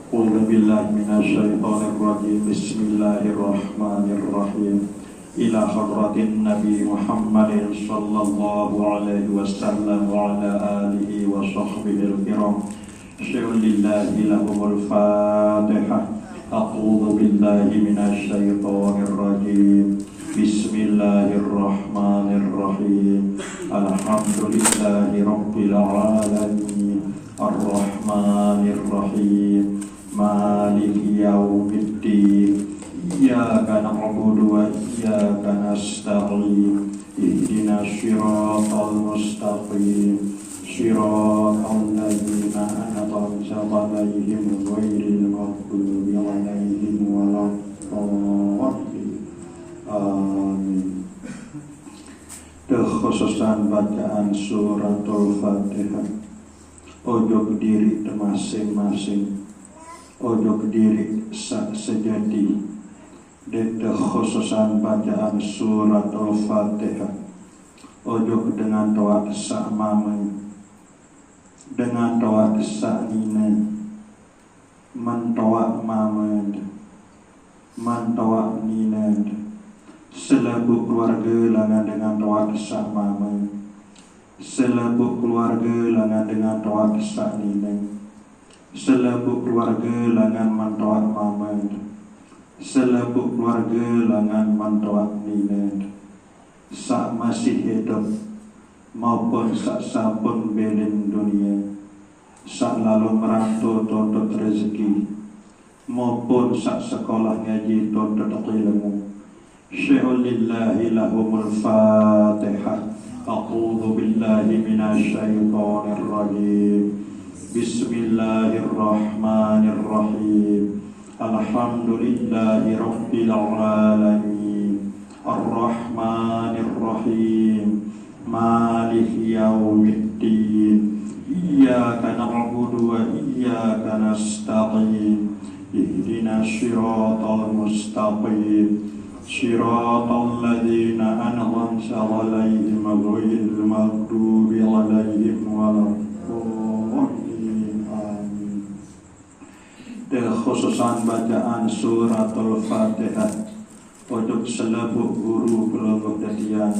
A'udzu billahi minasyaitonir rajim. Bismillahirrahmanirrahim. Ila hadratin Nabi Muhammadin sallallahu alaihi wasallam wa ala alihi wa sahbihi al-kiram. Syulillahi lahumul Fatihah. A'udzu billahi minasyaitonir rajim. Bismillahirrahmanirrahim. Alhamdulillahi rabbil alamin. Ar-Rahmanir-Rahim. Maliki yaumiddin. Iyyaka na'budu wa iyyaka nasta'in. Ihdinas siratal mustaqim. Siratal ladzina an'amta 'alaihim ghairil maghdubi 'alaihim waladdallin. Amin. Kekhususan bacaan suratul Fatihah. Ojo diri masing-masing, ojo diri sejati. Dede khususan bacaan surat Al-Fatihah. Ojo dengan doa sa'mame, dengan doa sa'nine, mentoa mamed, mentoa nined. Selabu keluarga langan dengan doa sa'mame, selabu keluarga langan dengan doa sa'nine, selabu keluarga langan mentoa mamed, selabu keluarga langan mentoa nined. Sak masih hidup maupun sak sampun belin dunia, sak lalu merantau tuntut rezeki maupun sak sekolah ngaji tuntut ilmu. Syulillahi lahumul Fatihah. A'udzu billahi minasyaitonir rajim. Bismillahirrahmanirrahim. Alhamdulillahi rabbil alamin. Ar-Rahmanir-Rahim. Maliki yaumiddin. Iyyaka na'budu wa iyyaka nasta'in. Ihdinas siratal mustaqim. Siratal ladzina an'amta 'alaihim ghairil maghdubi 'alaihim waladdallin. Amin. Khususan bacaan suratul Fatihah untuk seluruh guru kelompok dadian,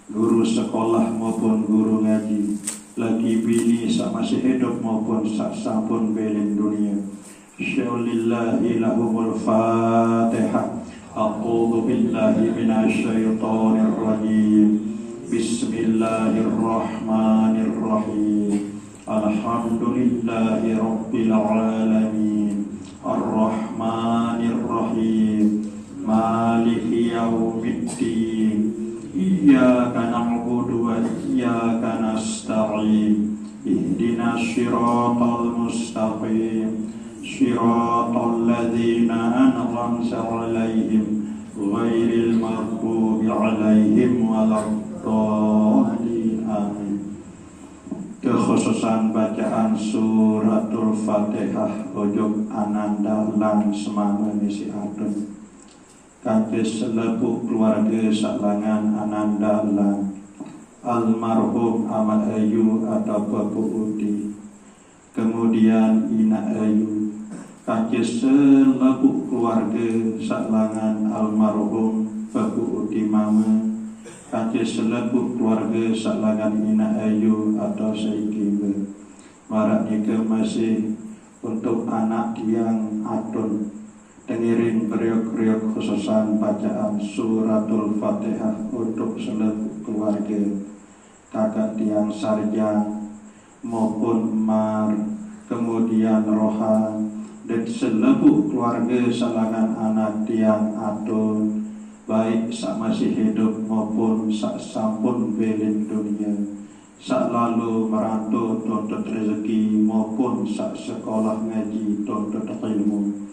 guru sekolah maupun guru ngaji, lagi bini sak masih hidup maupun sak sampun belin dunia. Syulillahi lahumul Fatihah. A'udzu billahi minasyaitonir rajim. Bismillahirrahmanirrahim. Alhamdulillahi rabbil alamin. Ar-Rahmanir-Rahim. Maliki yaumiddin. Iyyaka na'budu wa iyyaka nasta'in. Ihdinas siratal mustaqim. Siratal ladzina an'amta 'alaihim ghairil maghdubi 'alaihim waladdallin. Amin. Kekhususan bacaan suratul Fatihah ujug ananda lan semana misi adun kangge selebu keluarga salangan ananda lan almarhum Ama Ayu atau Bapu Udi, kemudian Ina Ayu, kangge selebu keluarga salangan almarhum Bapu Udi Mama, kangge selebu keluarga salangan Ina Ayu atau Saikibe. Marak nika masih untuk anak yang adun dengerin periuk-periuk khususan bacaan suratul Fatihah untuk seluruh keluarga, kakak tiang sarjang maupun mar, kemudian rohan, dan seluruh keluarga salangan anak tiang adun, baik sak masih hidup maupun sak sampun belin dunia, sak lalu merantau tuntut rezeki maupun sak sekolah ngaji tuntut ilmu.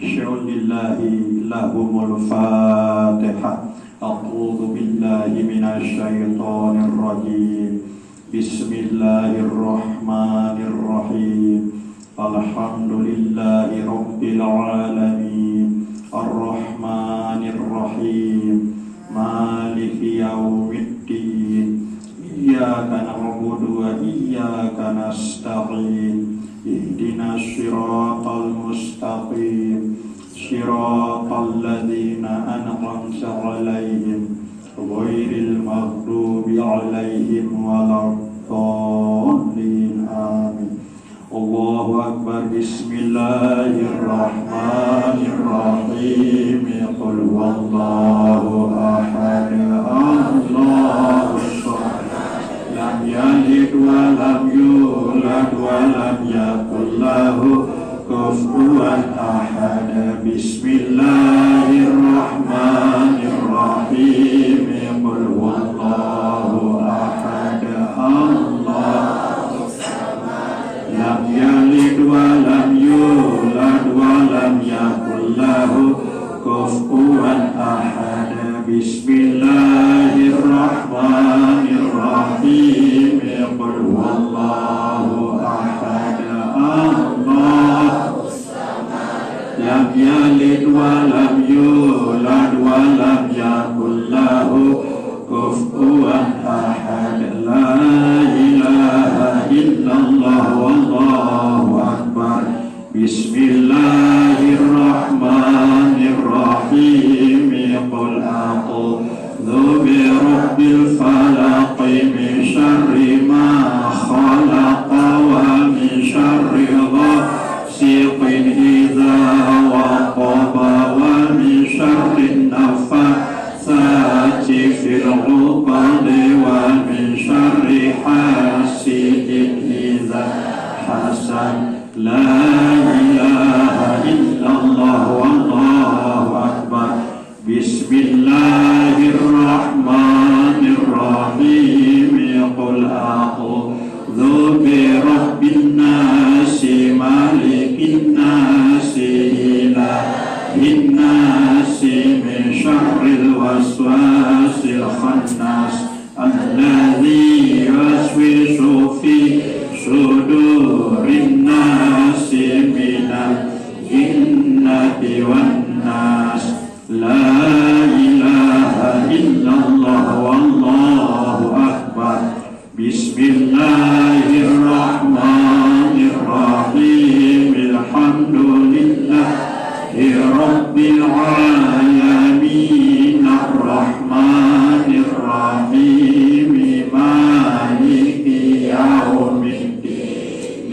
Syulillahi lahumul Fatihah. A'udzu billahi minasyaitonir rajim. Bismillahirrahmanirrahim. Alhamdulillahi rabbil alamin. Ar-Rahmanir-Rahim. Maliki yaumiddin. Iyyaka na'budu wa iyyaka nasta'in. Ihdinas siratal mustaqim. صراط الذين أنعمت عليهم غير المغضوب عليهم ولا الضالين آمين. الله أكبر. بسم الله الرحمن الرحيم. قل هو الله أحد الله الصمد لم يلد ولم يولد ولم يكن له كفوا أحد. بسم الله الرحمن الرحيم. قل هو الله أحد الله لم يلد ولم يولد ولم يكن له كفوا أحد. بسم الله الرحمن الرحيم. قل هو الله أحد الله لم يلد ولم يولد ولم يكن له كفوا أحد. لا إله إلا الله والله أكبر. بسم الله الرحمن الرحيم. قل أعوذ برب الفلق من شر ما خلق ومن شر غاسق إذا وقب ومن شر النفاثات في العقد ومن شر حاسد إذا حسد. لا إله إلا الله والله أكبر. بسم الله الرحمن الرحيم. قل أعوذ برب الناس مالك الناس إله الناس من شر الوسواس الخناس الذي يوسوس في صدور الناس من الجنة والناس. لا إله إلا الله والله أكبر. بسم الله الرحمن الرحيم. الحمد لله رب العالمين الرحمن الرحيم مالك يوم الدين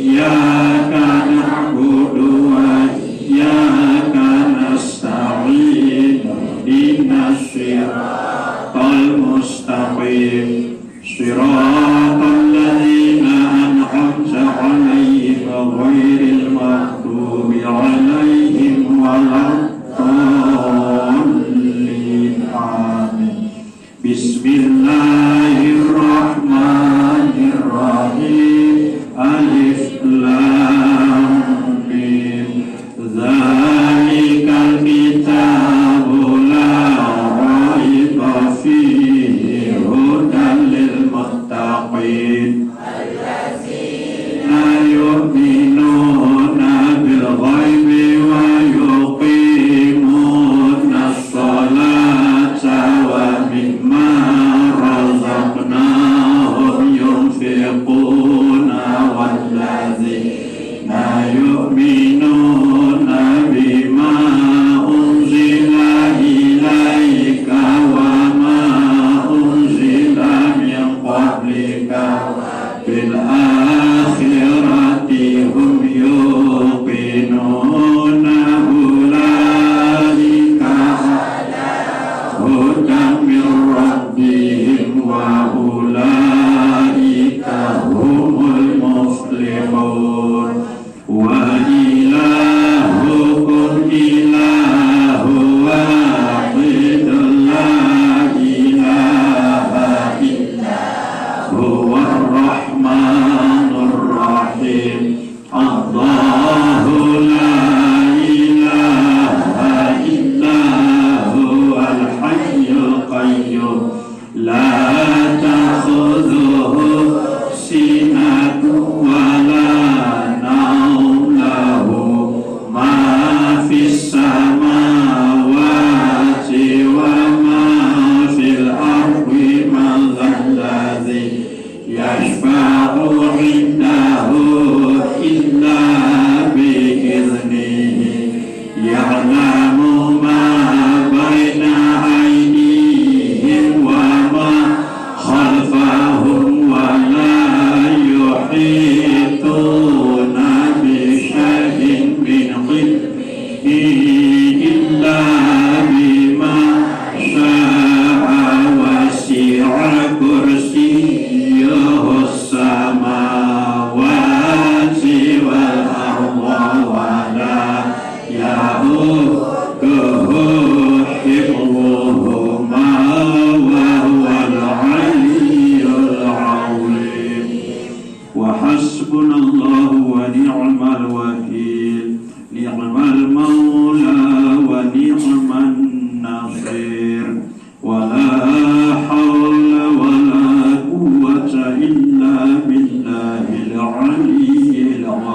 إياك نعبد وإياك نستعين اهدنا الصراط المستقيم صراط الذين أنعمت عليهم غير المغضوب عليهم ولا الضالين آمين. بسم الله الرحمن الرحيم. ألف لام ميم. ذلك الكتاب لا ريب فيه هدى للمتقين الذين يؤمنون بالغيب ويقيمون الصلاة ومما رزقناهم ينفقون والذين يؤمنون بما أنزل إليك وما أنزل من قبلك بالآخرة هم يوقنون أولئك على هدى من ربهم وأولئك هم المفلحون. وإلهكم إله واحد لا إله إلا هو الرحمن الرحيم. الله لا إله إلا هو الحي القيوم لا تأخذه سنة ولا نوم له ما في السماوات وما في الأرض. من ذا الذي يشفع عنده إلا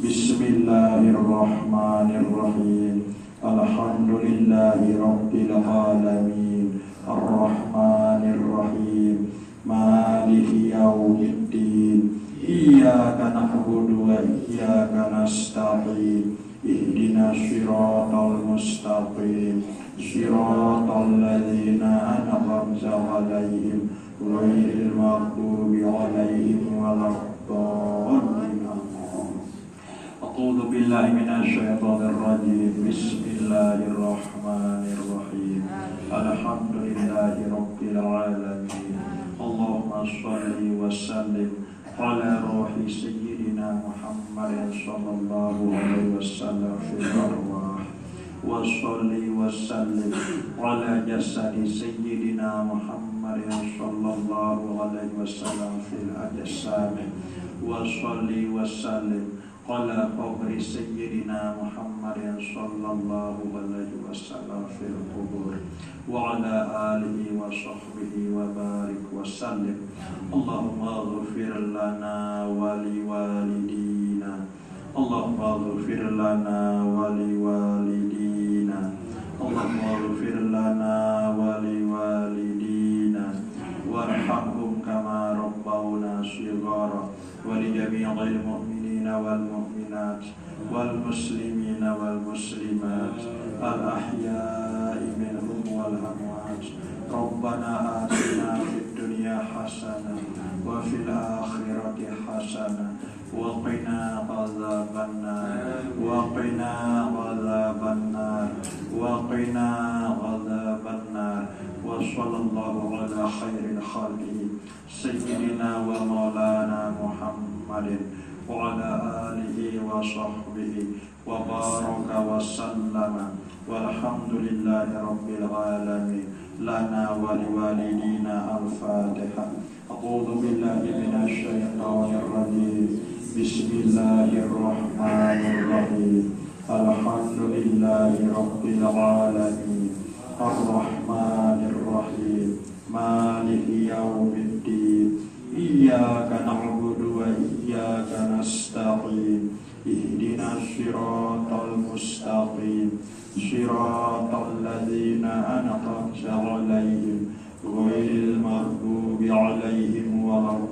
Bismillahirrahmanirrahim. Alhamdulillahi rabbil alamin. Ar-Rahmanir-Rahim. Maliki yaumiddin. Iyyaka na'budu wa iyyaka nasta'in. Ihdinas siratal mustaqim. Siratal ladzina an'amta 'alaihim ghairil maghdubi 'alaihim waladdallin. A'udzu billahi minasyaitonir rajim. Bismillahirrahmanirrahim. Alhamdulillahi rabbil alamin. Allahumma shalli wa sallim ala ruhi sayyidina Muhammadin sallallahu alaihi wasallam fil arwah. Wa shalli wa sallim ala jasadi sayyidina Muhammadin sallallahu alaihi wasallam fil ajsam. Wa shalli wa sallim ala qabri sayyidina Muhammadin sallallahu alaihi wasallam fil qubur wa ala alihi wa sahbihi wa barik wa sallim. Allahumma ighfir lana wa liwalidina. Allahumma ighfir lana wa liwalidina. Allahumma ighfir lana wa liwalidina warhamhum kama rabbawna shighara wa li jami'il mu'minina wal mu'minat wal muslimina wal muslimat al ahya'i minhum wal amwat. Rabbana atina fid dunya hasanah wa fil akhirati hasanah wa qina adzabannar wa qina adzabannar wa qina adzabannar. Wa sallallahu ala khairil khalqi sayyidina wa maulana Muhammadin wa ala alihi wa sahbihi wa baraka wa sallama walhamdulillahi rabbil alamin. Lana wa liwalidina al-Fatiha. A'udzu billahi minasy syaithanir rajim. Bismillahirrahmanirrahim. Alhamdulillahi rabbil alamin. Ar-Rahmanir-Rahim. Maliki yaumiddin. Iyyaka na'budu wa iyyaka nasta'in. Ihdinas siratal mustaqim. Siratal ladzina an'amta 'alaihim ghairil maghdubi 'alaihim waladdallin.